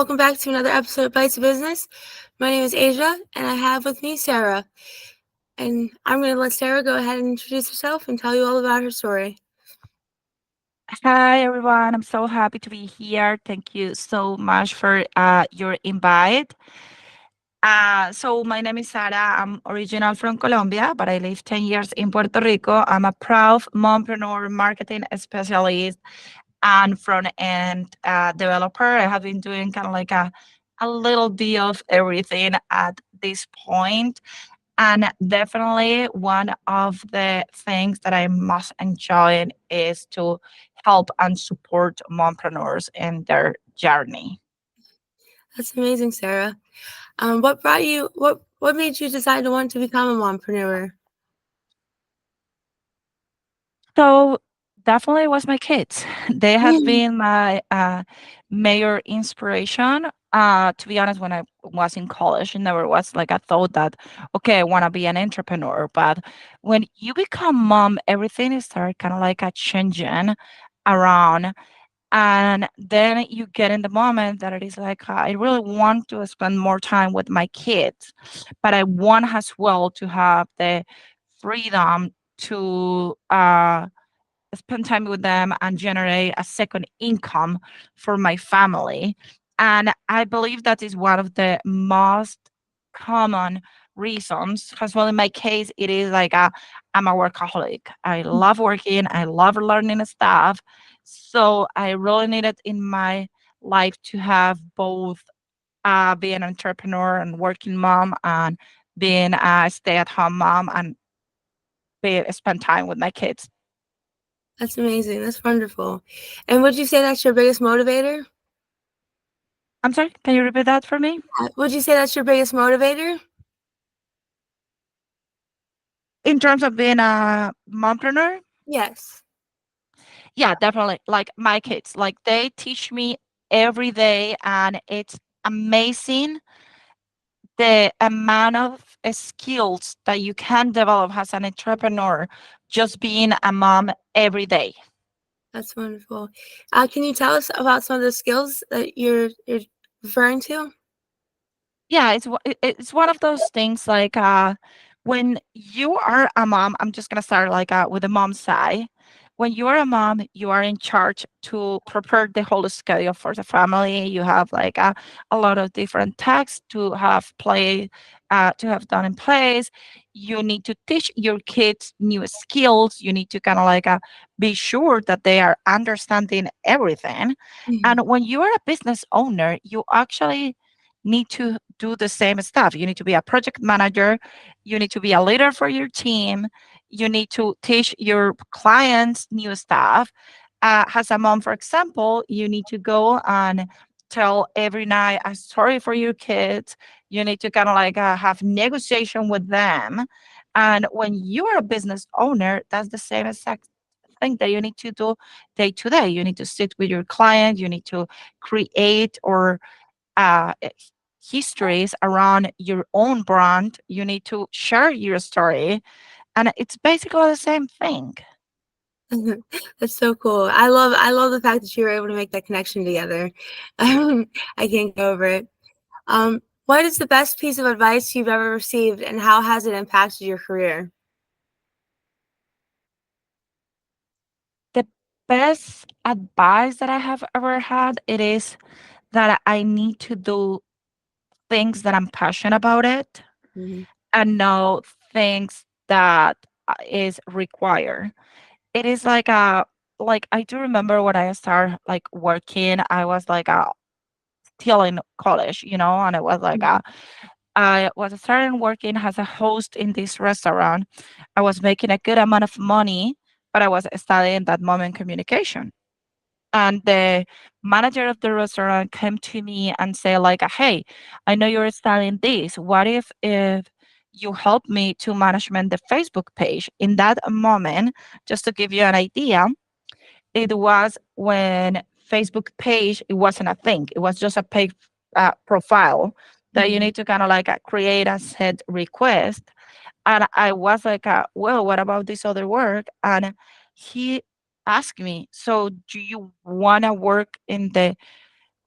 welcome back to another episode of Bites of Business. My name is Asia, and I have with me Sarah. And I'm going to let Sarah go ahead and introduce herself and tell you all about her story. Hi, everyone. I'm so happy to be here. Thank you so much for your invite. So, my name is Sara. I'm original from Colombia, but I live 10 years in Puerto Rico. I'm a proud mompreneur marketing specialist and front end developer. I have been doing kind of like a little bit of everything at this point. And definitely one of the things that I most enjoy is to help and support mompreneurs in their journey. That's amazing, Sarah. What made you decide to want to become a mompreneur? So definitely was my kids. They have been my major inspiration. To be honest, when I was in college, it never was like I thought that, okay, I want to be an entrepreneur. But when you become mom, everything is start kind of like a changing around. And then you get in the moment that it is like, I really want to spend more time with my kids, but I want as well to have the freedom to spend time with them and generate a second income for my family. And I believe that is one of the most common reasons. As well, in my case, it is like I'm a workaholic. I love working, I love learning stuff. So I really needed in my life to have both being an entrepreneur and working mom and being a stay-at-home mom and spend time with my kids. That's amazing. That's wonderful. And would you say that's your biggest motivator? I'm sorry, can you repeat that for me? Would you say that's your biggest motivator? In terms of being a mompreneur, Yes. yeah, definitely. Like my kids, like they teach me every day, and it's amazing the amount of skills that you can develop as an entrepreneur just being a mom every day. That's wonderful. Can you tell us about some of the skills that you're referring to? Yeah, it's one of those things like when you are a mom, I'm just gonna start like with the mom side. When you are a mom, you are in charge to prepare the whole schedule for the family. You have like a lot of different tasks to have to have done in place. You need to teach your kids new skills. You need to kind of like be sure that they are understanding everything. Mhm. And when you are a business owner, you actually need to do the same stuff. You need to be a project manager, you need to be a leader for your team, you need to teach your clients new stuff. As a mom, for example, you need to go and tell every night a story for your kids. You need to kind of like have negotiation with them. And when you are a business owner, that's the same exact thing that you need to do day to day. You need to sit with your client, you need to create or uh, eh, histories around your own brand. You need to share your story, and it's basically the same thing. That's so cool. I love the fact that you were able to make that connection together. I can't get over it. What is the best piece of advice you've ever received, and how has it impacted your career? The best advice that I have ever had it is that I need to do things that I'm passionate about it Mhm. and know things that is required. It is like I do remember when I started like working, I was like still in college, and it was like Mhm. I was starting working as a host in this restaurant. I was making a good amount of money, but I was studying that moment communication. And the manager of the restaurant came to me and said, like, hey, I know you're studying this. What if you help me to management the Facebook page? In that moment, just to give you an idea, it was when Facebook page, it wasn't a thing. It was just a page profile that you Mhm. need to kind of like create a set request. And I was like, well, what about this other work? And he asked me, so do you want to work in the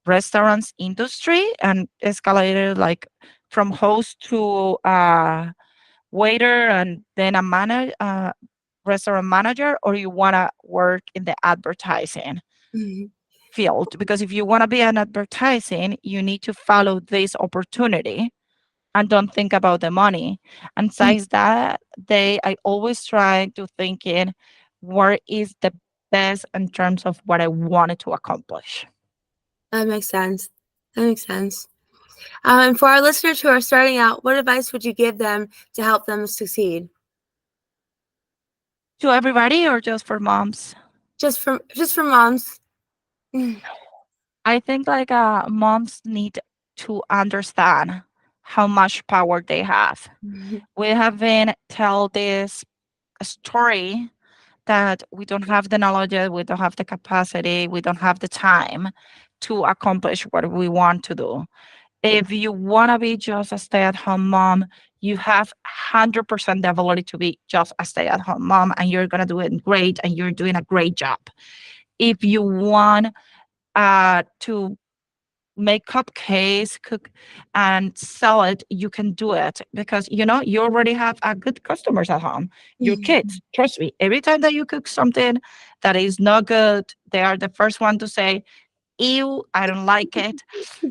restaurants industry and escalated like from host to waiter and then a restaurant manager, or you want to work in the advertising Mhm. field? Because if you want to be an advertising, you need to follow this opportunity and don't think about the money. And Mm, since that day, I always try to think in what is the best in terms of what I wanted to accomplish. that makes sense. That makes sense. And for our listeners who are starting out, what advice would you give them to help them succeed? To everybody or just for moms? Just for moms. Mm, I think like moms need to understand how much power they have. mhm, We have been tell this story that we don't have the knowledge, we don't have the capacity, we don't have the time to accomplish what we want to do. If you want to be just a stay-at-home mom, you have 100% the ability to be just a stay-at-home mom, and you're going to do it great, and you're doing a great job. If you want to make cupcakes, cook and sell it, you can do it because you already have a good customers at home. Your mhm, kids, trust me, every time that you cook something that is not good, they are the first one to say, ew, I don't like it.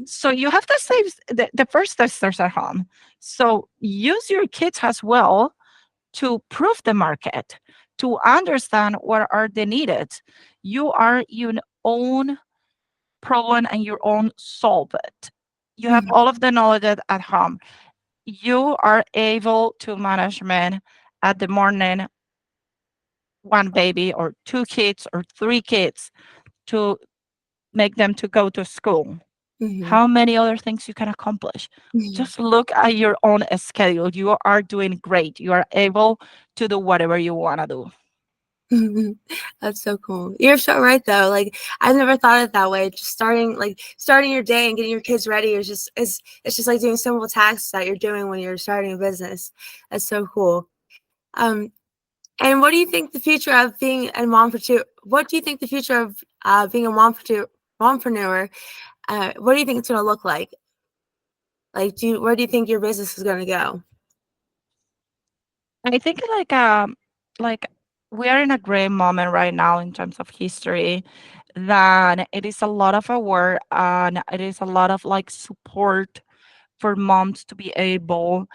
So you have to save the first testers at home. So use your kids as well to prove the market, to understand what are the needed. You are your own problem and your own solve it. You have mhm, all of the knowledge at home. You are able to management at the morning one baby or two kids or three kids to make them to go to school. mhm, How many other things you can accomplish? mhm. Just look at your own schedule. You are doing great. You are able to do whatever you want to do. That's so cool. You're so right though. Like I've never thought of it that way. Just starting your day and getting your kids ready is just it's just like doing simple tasks that you're doing when you're starting a business. That's so cool. Um, and what do you think the future of being a mompreneur? What do you think the future of being a mompreneur? What do you think it's going to look like? Like, where do you think your business is going to go? I think like we are in a great moment right now in terms of history that it is a lot of aware and it is a lot of like support for moms to be able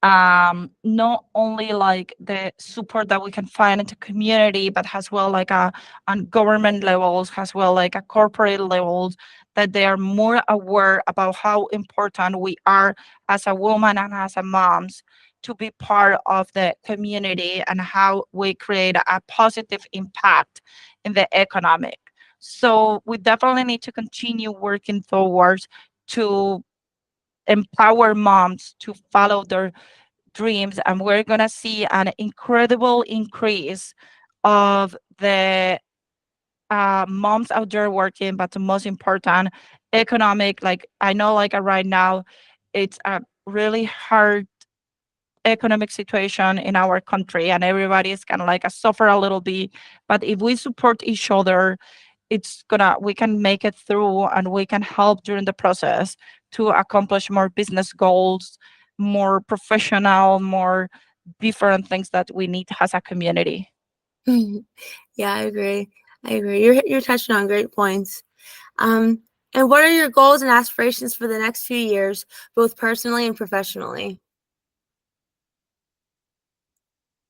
not only like the support that we can find in the community but as well like on government levels as well like a corporate levels that they are more aware about how important we are as a woman and as a moms to be part of the community and how we create a positive impact in the economic. So we definitely need to continue working towards to empower moms to follow their dreams, and we're going to see an incredible increase of the moms out there working, but the most important economic, like I know like right now it's a really hard economic situation in our country and everybody is kind of like a suffer a little bit, but if we support each other, we can make it through and we can help during the process to accomplish more business goals, more professional, more different things that we need as a community. Yeah, I agree. I agree. You're touching on great points. Um, and what are your goals and aspirations for the next few years, both personally and professionally?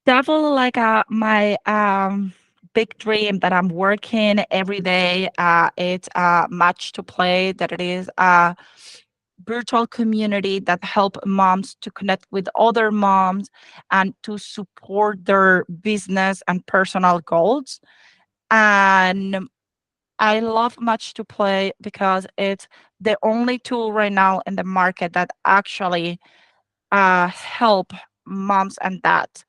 Definitely like my big dream that I'm working every day. It's a match to play, that it is a virtual community that help moms to connect with other moms and to support their business and personal goals. And I love Match to Play because it's the only tool right now in the market that actually help moms and dads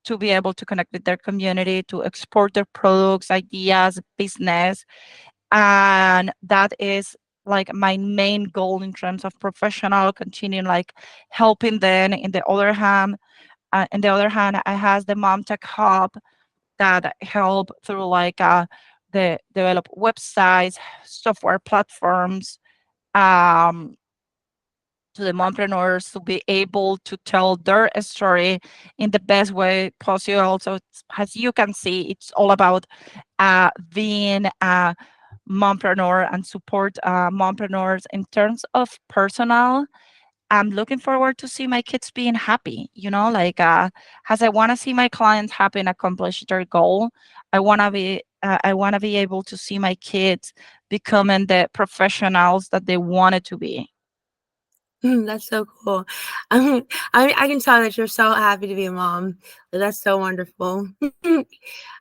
to be able to connect with their community, to export their products, ideas, business. And that is like my main goal in terms of professional, continuing like helping them. In the other hand, I has the Mom Tech Hub that help through like the develop websites, software platforms, um, to the mompreneurs to be able to tell their story in the best way possible. So, as you can see, it's all about being a mompreneur and support mompreneurs in terms of personal. I'm looking forward to see my kids being happy, like as I want to see my clients happy and accomplish their goal. I want to be able to see my kids becoming the professionals that they wanted to be. That's so cool. I can tell that you're so happy to be a mom. That's so wonderful.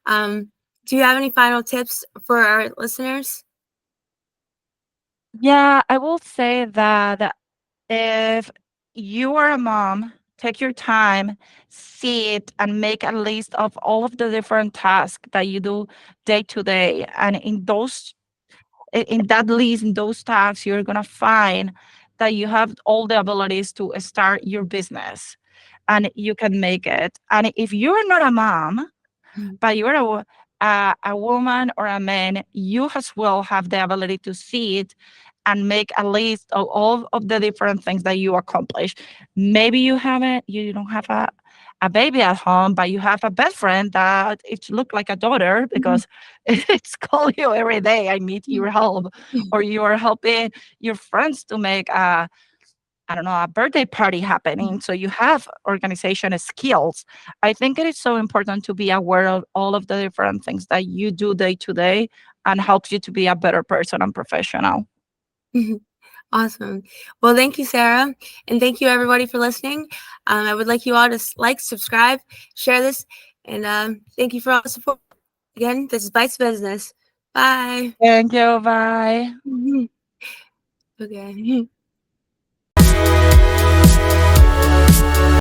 um, do you have any final tips for our listeners? Yeah, I will say that if you are a mom, take your time, sit and make a list of all of the different tasks that you do day to day. And in that list, in those tasks, you're gonna find that you have all the abilities to start your business and you can make it. And if you're not a mom, but you're a woman or a man, you as well have the ability to see it and make a list of all of the different things that you accomplish. Maybe you don't have a baby at home, but you have a best friend that it look like a daughter because it's call you every day. I need your help, or you are helping your friends to make I don't know, a birthday party happening. So you have organization skills. I think it is so important to be aware of all of the different things that you do day to day and helps you to be a better person and professional. Awesome. Well, thank you, Sarah. And thank you, everybody, for listening. I would like you all to like, subscribe, share this, and thank you for all the support. Again, this is Bites Business. Bye. Thank you. Bye. Okay.